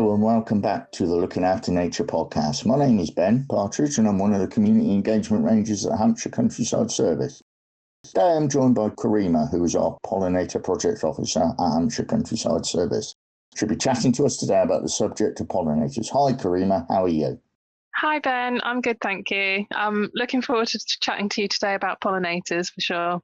Hello and welcome back to the Looking After Nature podcast. My name is Ben Partridge and I'm one of the Community Engagement Rangers at the Hampshire Countryside Service. Today I'm joined by Karima, who is our Pollinator Project Officer at Hampshire Countryside Service. She'll be chatting to us today about the subject of pollinators. Hi Karima, how are you? Hi Ben, I'm good, thank you. I'm looking forward to chatting to you today about pollinators for sure.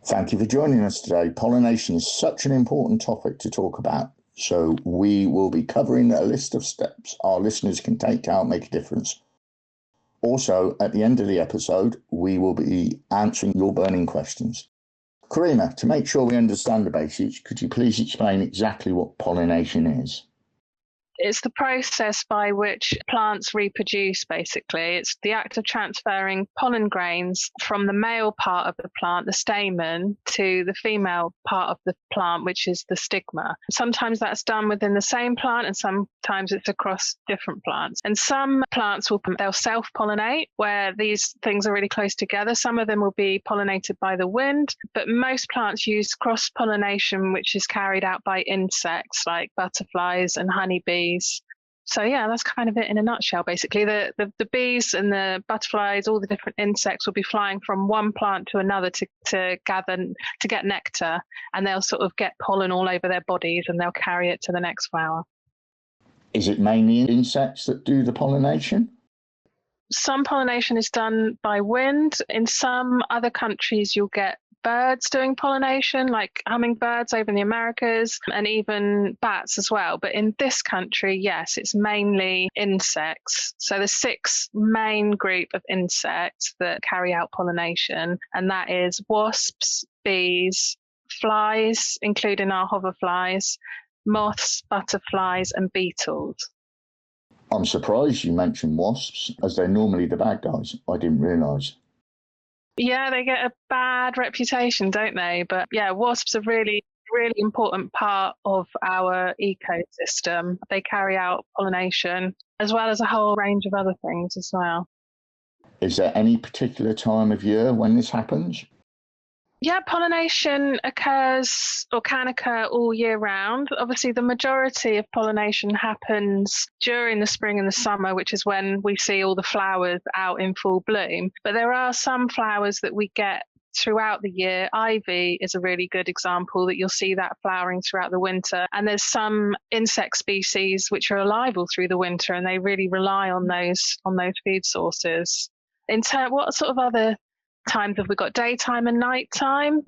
Thank you for joining us today. Pollination is such an important topic to talk about. So we will be covering a list of steps our listeners can take to help make a difference. Also, at the end of the episode, we will be answering your burning questions. Karima, to make sure we understand the basics, could you please explain exactly what pollination is? It's the process by which plants reproduce, basically. It's the act of transferring pollen grains from the male part of the plant, the stamen, to the female part of the plant, which is the stigma. Sometimes that's done within the same plant and sometimes it's across different plants. And some plants they'll self-pollinate, where these things are really close together. Some of them will be pollinated by the wind, but most plants use cross-pollination, which is carried out by insects like butterflies and honeybees. So yeah, that's kind of it in a nutshell. Basically, the bees and the butterflies, all the different insects will be flying from one plant to another to get nectar, and they'll sort of get pollen all over their bodies and they'll carry it to the next flower. Is it mainly insects that do the pollination? Some pollination is done by wind. In some other countries, you'll get birds doing pollination, like hummingbirds over in the Americas, and even bats as well. But in this country, yes, it's mainly insects. So there's 6 main group of insects that carry out pollination, and that is wasps, bees, flies, including our hoverflies, moths, butterflies, and beetles. I'm surprised you mentioned wasps, as they're normally the bad guys. I didn't realise. Yeah, they get a bad reputation, don't they? But yeah, wasps are really important part of our ecosystem. They carry out pollination as well as a whole range of other things as well. Is there any particular time of year when this happens? Yeah, pollination occurs or can occur all year round. Obviously, the majority of pollination happens during the spring and the summer, which is when we see all the flowers out in full bloom. But there are some flowers that we get throughout the year. Ivy is a really good example that you'll see that flowering throughout the winter. And there's some insect species which are alive all through the winter, and they really rely on those food sources. What sort of other times have we got? Daytime and nighttime.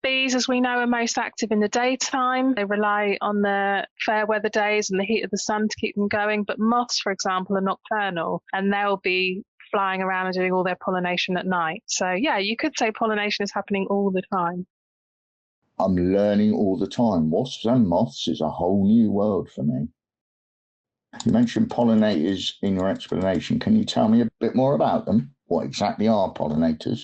Bees, as we know, are most active in the daytime. They rely on the fair weather days and the heat of the sun to keep them going. But moths, for example, are nocturnal, and they'll be flying around and doing all their pollination at night. So yeah, you could say pollination is happening all the time. I'm learning all the time. Wasps and moths is a whole new world for me. You mentioned pollinators in your explanation. Can you tell me a bit more about them? What exactly are pollinators?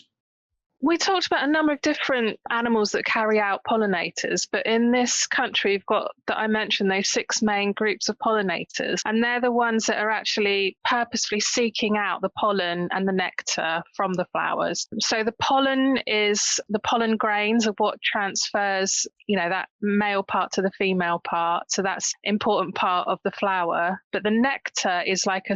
We talked about a number of different animals that carry out pollinators, but in this country, we've got, that I mentioned, those 6 main groups of pollinators, and they're the ones that are actually purposefully seeking out the pollen and the nectar from the flowers. So the pollen is the pollen grains of what transfers, that male part to the female part. So that's an important part of the flower. But the nectar is like a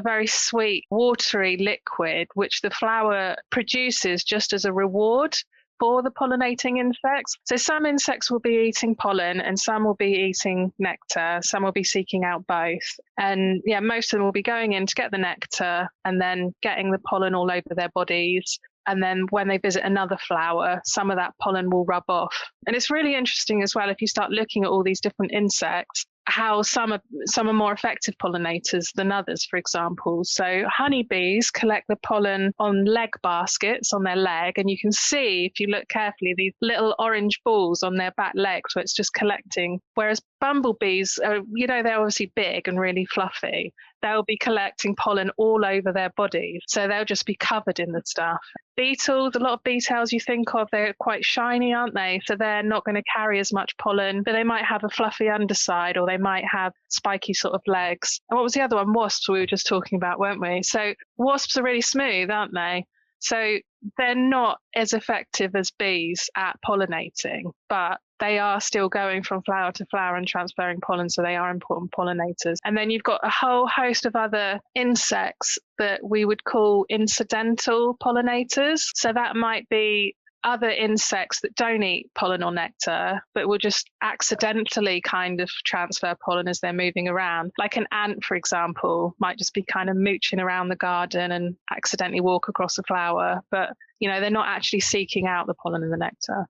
very sweet, watery liquid, which the flower produces just as a reward for the pollinating insects. So some insects will be eating pollen and some will be eating nectar. Some will be seeking out both. And yeah, most of them will be going in to get the nectar and then getting the pollen all over their bodies. And then when they visit another flower, some of that pollen will rub off. And it's really interesting as well, if you start looking at all these different insects, how some are more effective pollinators than others, for example. So honeybees collect the pollen on leg baskets on their leg, and you can see, if you look carefully, these little orange balls on their back legs where it's just collecting. Whereas bumblebees, they're obviously big and really fluffy. They'll be collecting pollen all over their bodies, so they'll just be covered in the stuff. Beetles, a lot of beetles you think of, they're quite shiny, aren't they? So they're not going to carry as much pollen, but they might have a fluffy underside, or they might have spiky sort of legs. And what was the other one? Wasps, we were just talking about, weren't we? So wasps are really smooth, aren't they? So they're not as effective as bees at pollinating, but they are still going from flower to flower and transferring pollen, so they are important pollinators. And then you've got a whole host of other insects that we would call incidental pollinators. So that might be other insects that don't eat pollen or nectar, but will just accidentally kind of transfer pollen as they're moving around. Like an ant, for example, might just be kind of mooching around the garden and accidentally walk across a flower, but they're not actually seeking out the pollen and the nectar.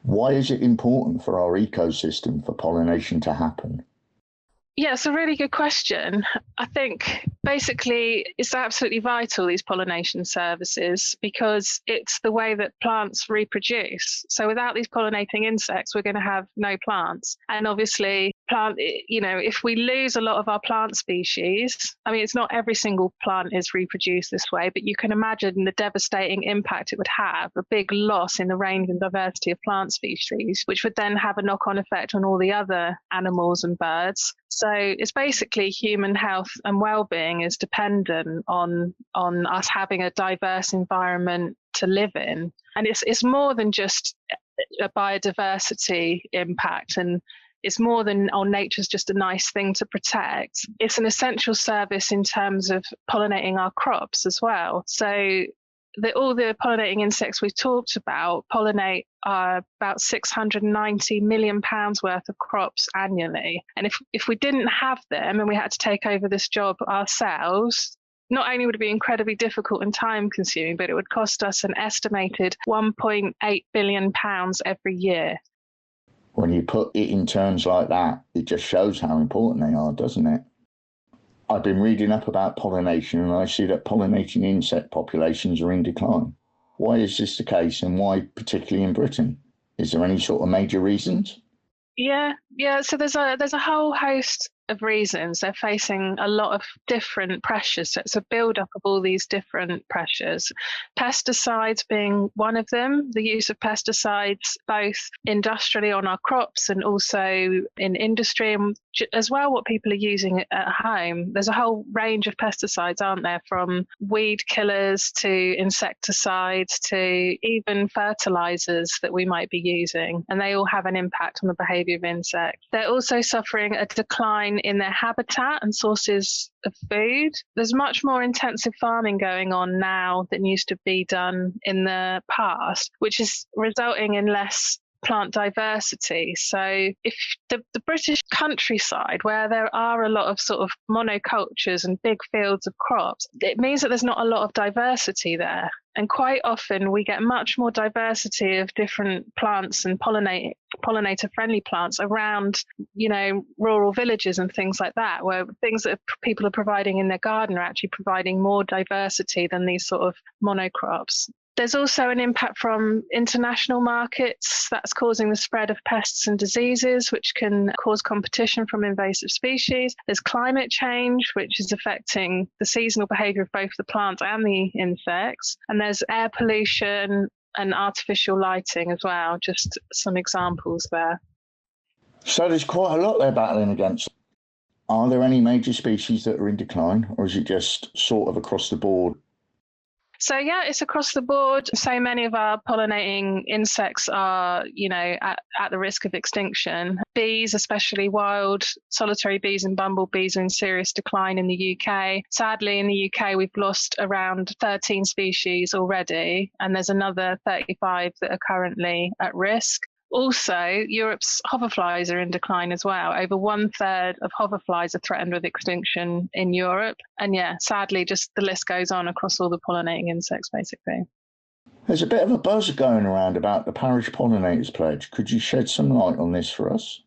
Why is it important for our ecosystem for pollination to happen? Yeah, it's a really good question. I think basically it's absolutely vital, these pollination services, because it's the way that plants reproduce. So without these pollinating insects, we're going to have no plants. And obviously, if we lose a lot of our plant species, I mean, it's not every single plant is reproduced this way, but you can imagine the devastating impact it would have, a big loss in the range and diversity of plant species, which would then have a knock-on effect on all the other animals and birds. So it's basically human health and well-being is dependent on us having a diverse environment to live in. And it's more than just a biodiversity impact, and it's more than, nature's just a nice thing to protect. It's an essential service in terms of pollinating our crops as well. So all the pollinating insects we've talked about pollinate about £690 million worth of crops annually. And if we didn't have them and we had to take over this job ourselves, not only would it be incredibly difficult and time consuming, but it would cost us an estimated £1.8 billion every year. When you put it in terms like that, it just shows how important they are, doesn't it? I've been reading up about pollination and I see that pollinating insect populations are in decline. Why is this the case, and why particularly in Britain? Is there any sort of major reasons? Yeah. So there's a whole host of reasons. They're facing a lot of different pressures. So it's a build-up of all these different pressures. Pesticides being one of them. The use of pesticides, both industrially on our crops and also in industry, and as well what people are using at home. There's a whole range of pesticides, aren't there, from weed killers to insecticides to even fertilizers that we might be using, and they all have an impact on the behavior of insects. They're also suffering a decline in their habitat and sources of food. There's much more intensive farming going on now than used to be done in the past, which is resulting in less plant diversity. So if the British countryside, where there are a lot of sort of monocultures and big fields of crops, it means that there's not a lot of diversity there. And quite often we get much more diversity of different plants and pollinator-friendly plants around, rural villages and things like that, where things that people are providing in their garden are actually providing more diversity than these sort of monocrops. There's also an impact from international markets that's causing the spread of pests and diseases, which can cause competition from invasive species. There's climate change, which is affecting the seasonal behaviour of both the plants and the insects. And there's air pollution and artificial lighting as well, just some examples there. So there's quite a lot they're battling against. Are there any major species that are in decline, or is it just sort of across the board? So yeah, it's across the board. So many of our pollinating insects are, at the risk of extinction. Bees, especially wild solitary bees and bumblebees, are in serious decline in the UK. Sadly, in the UK, we've lost around 13 species already, and there's another 35 that are currently at risk. Also, Europe's hoverflies are in decline as well. Over 1/3 of hoverflies are threatened with extinction in Europe. And yeah, sadly, just the list goes on across all the pollinating insects, basically. There's a bit of a buzz going around about the Parish Pollinators Pledge. Could you shed some light on this for us?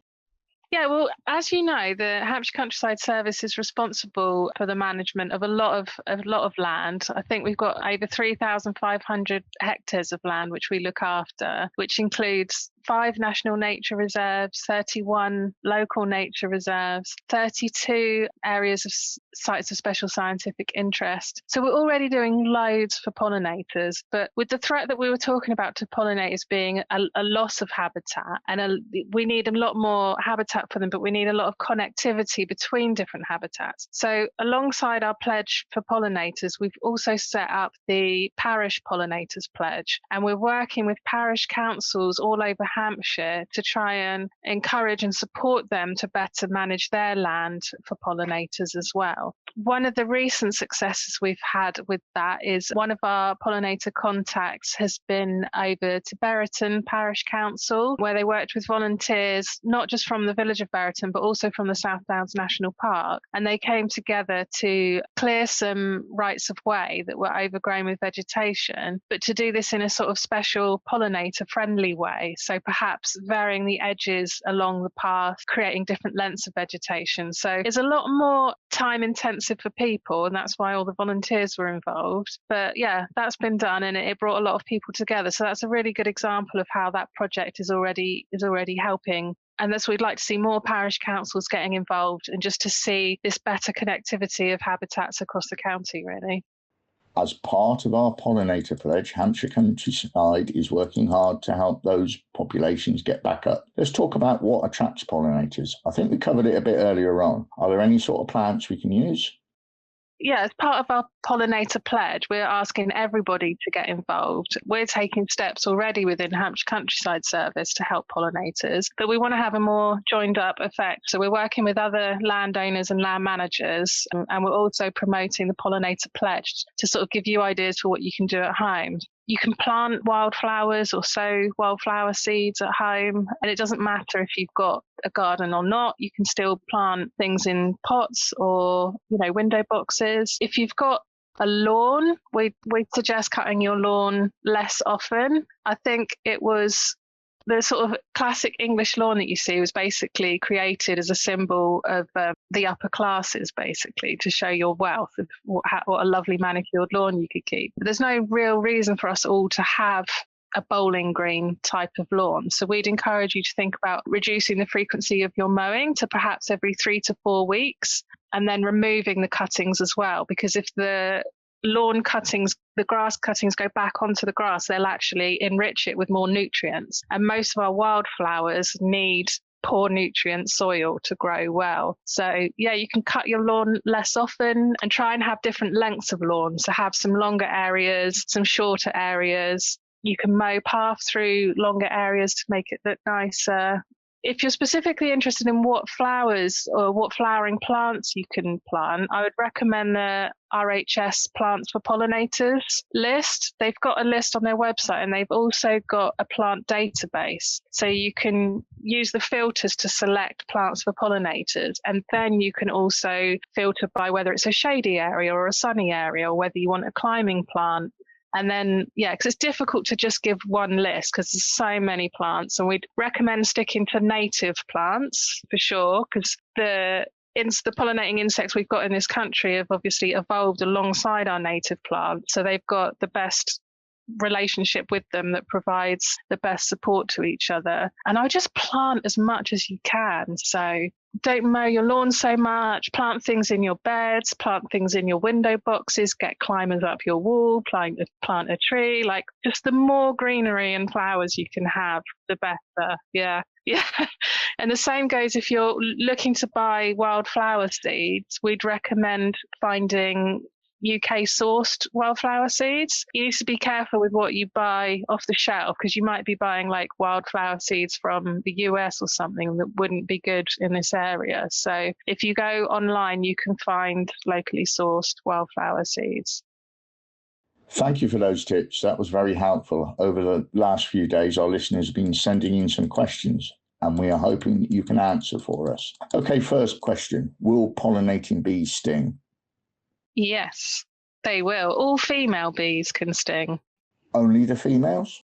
Yeah, well, as you know, the Hampshire Countryside Service is responsible for the management of a lot of land. I think we've got over 3,500 hectares of land which we look after, which includes 5 national nature reserves, 31 local nature reserves, 32 areas of sites of special scientific interest. So we're already doing loads for pollinators, but with the threat that we were talking about to pollinators being a loss of habitat, and we need a lot more habitat for them, but we need a lot of connectivity between different habitats. So alongside our pledge for pollinators, we've also set up the Parish Pollinators Pledge, and we're working with parish councils all over Hampshire to try and encourage and support them to better manage their land for pollinators as well. One of the recent successes we've had with that is one of our pollinator contacts has been over to Berriton Parish Council, where they worked with volunteers, not just from the village of Berriton, but also from the South Downs National Park. And they came together to clear some rights of way that were overgrown with vegetation, but to do this in a sort of special pollinator-friendly way. So perhaps varying the edges along the path, creating different lengths of vegetation. So it's a lot more time intensive for people, and that's why all the volunteers were involved. But yeah, that's been done, and it brought a lot of people together. So that's a really good example of how that project is already helping. And that's we'd like to see more parish councils getting involved, and just to see this better connectivity of habitats across the county, really. As part of our pollinator pledge, Hampshire Countryside is working hard to help those populations get back up. Let's talk about what attracts pollinators. I think we covered it a bit earlier on. Are there any sort of plants we can use? Yeah, as part of our pollinator pledge, we're asking everybody to get involved. We're taking steps already within Hampshire Countryside Service to help pollinators, but we want to have a more joined up effect. So we're working with other landowners and land managers, and we're also promoting the pollinator pledge to sort of give you ideas for what you can do at home. You can plant wildflowers or sow wildflower seeds at home, and it doesn't matter if you've got a garden or not. You can still plant things in pots or, window boxes. If you've got a lawn, we suggest cutting your lawn less often. I think it was the sort of classic English lawn that you see was basically created as a symbol of the upper classes, basically, to show your wealth of what a lovely manicured lawn you could keep. But there's no real reason for us all to have a bowling green type of lawn. So we'd encourage you to think about reducing the frequency of your mowing to perhaps every 3 to 4 weeks, and then removing the cuttings as well, because if the lawn cuttings, the grass cuttings go back onto the grass, they'll actually enrich it with more nutrients. And most of our wildflowers need poor nutrient soil to grow well. So yeah, you can cut your lawn less often and try and have different lengths of lawn. So have some longer areas, some shorter areas. You can mow path through longer areas to make it look nicer. If you're specifically interested in what flowers or what flowering plants you can plant, I would recommend the RHS Plants for Pollinators list. They've got a list on their website, and they've also got a plant database. So you can use the filters to select plants for pollinators, and then you can also filter by whether it's a shady area or a sunny area, or whether you want a climbing plant. And then, because it's difficult to just give one list because there's so many plants, and we'd recommend sticking to native plants for sure, because the pollinating insects we've got in this country have obviously evolved alongside our native plants. So they've got the best relationship with them that provides the best support to each other. And I would just plant as much as you can. So don't mow your lawn so much, plant things in your beds, plant things in your window boxes, get climbers up your wall, plant a tree. Like, just the more greenery and flowers you can have, the better. Yeah. And the same goes if you're looking to buy wildflower seeds. We'd recommend finding UK sourced wildflower seeds. You need to be careful with what you buy off the shelf, because you might be buying like wildflower seeds from the US or something that wouldn't be good in this area. So if you go online, you can find locally sourced wildflower seeds. Thank you for those tips. That was very helpful. Over the last few days, our listeners have been sending in some questions, and we are hoping that you can answer for us. Okay, first question. Will pollinating bees sting? Yes, they will. All female bees can sting. Only the females?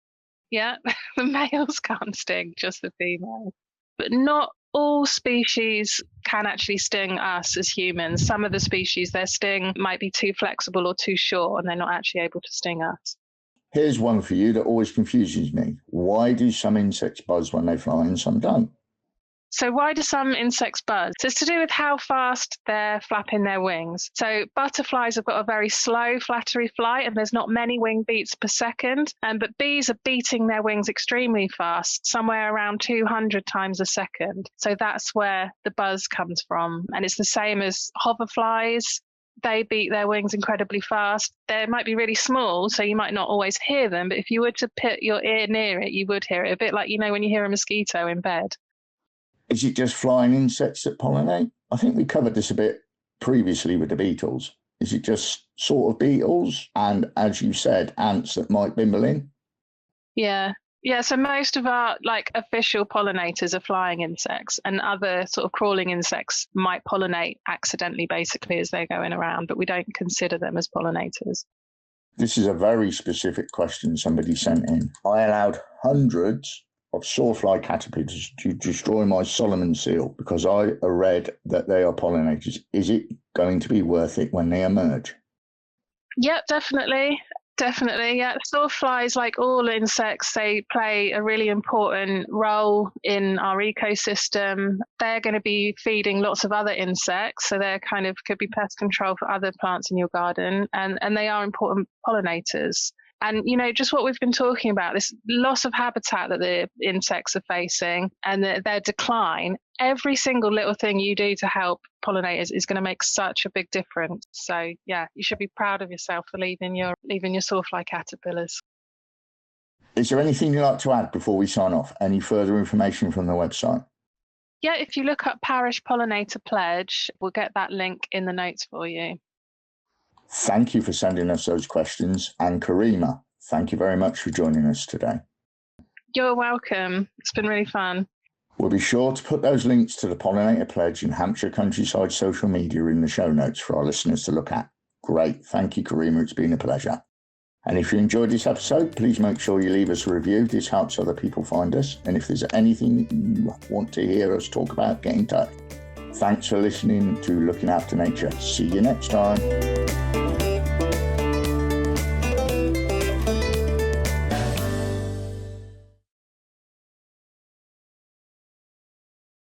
Yeah, the males can't sting, just the females. But not all species can actually sting us as humans. Some of the species, their sting might be too flexible or too short, and they're not actually able to sting us. Here's one for you that always confuses me. Why do some insects buzz when they fly and some don't? So why do some insects buzz? So it's to do with how fast they're flapping their wings. So butterflies have got a very slow flattery flight, and there's not many wing beats per second. But bees are beating their wings extremely fast, somewhere around 200 times a second. So that's where the buzz comes from. And it's the same as hoverflies. they beat their wings incredibly fast. They might be really small, so you might not always hear them, but if you were to put your ear near it, you would hear it. A bit like, when you hear a mosquito in bed. Is it just flying insects that pollinate? I think we covered this a bit previously with the beetles. Is it just sort of beetles and, as you said, ants that might bimble in? Yeah, so most of our official pollinators are flying insects, and other sort of crawling insects might pollinate accidentally, basically, as they're going around, but we don't consider them as pollinators. This is a very specific question somebody sent in. I allowed hundreds of sawfly caterpillars to destroy my Solomon seal because I read that they are pollinators. Is it going to be worth it when they emerge? Yep, definitely. Definitely, yeah. Sawflies, like all insects, they play a really important role in our ecosystem. They're going to be feeding lots of other insects, so they're could be pest control for other plants in your garden, and they are important pollinators. And, just what we've been talking about, this loss of habitat that the insects are facing and their decline, every single little thing you do to help pollinators is going to make such a big difference. So, yeah, you should be proud of yourself for leaving your sawfly caterpillars. Is there anything you'd like to add before we sign off? Any further information from the website? Yeah, if you look up Parish Pollinator Pledge, we'll get that link in the notes for you. Thank you for sending us those questions. And Karima, thank you very much for joining us today. You're welcome. It's been really fun. We'll be sure to put those links to the Pollinator Pledge and Hampshire Countryside social media in the show notes for our listeners to look at. Great. Thank you, Karima. It's been a pleasure. And if you enjoyed this episode, please make sure you leave us a review. This helps other people find us. And if there's anything you want to hear us talk about, get in touch. Thanks for listening to Looking After Nature. See you next time.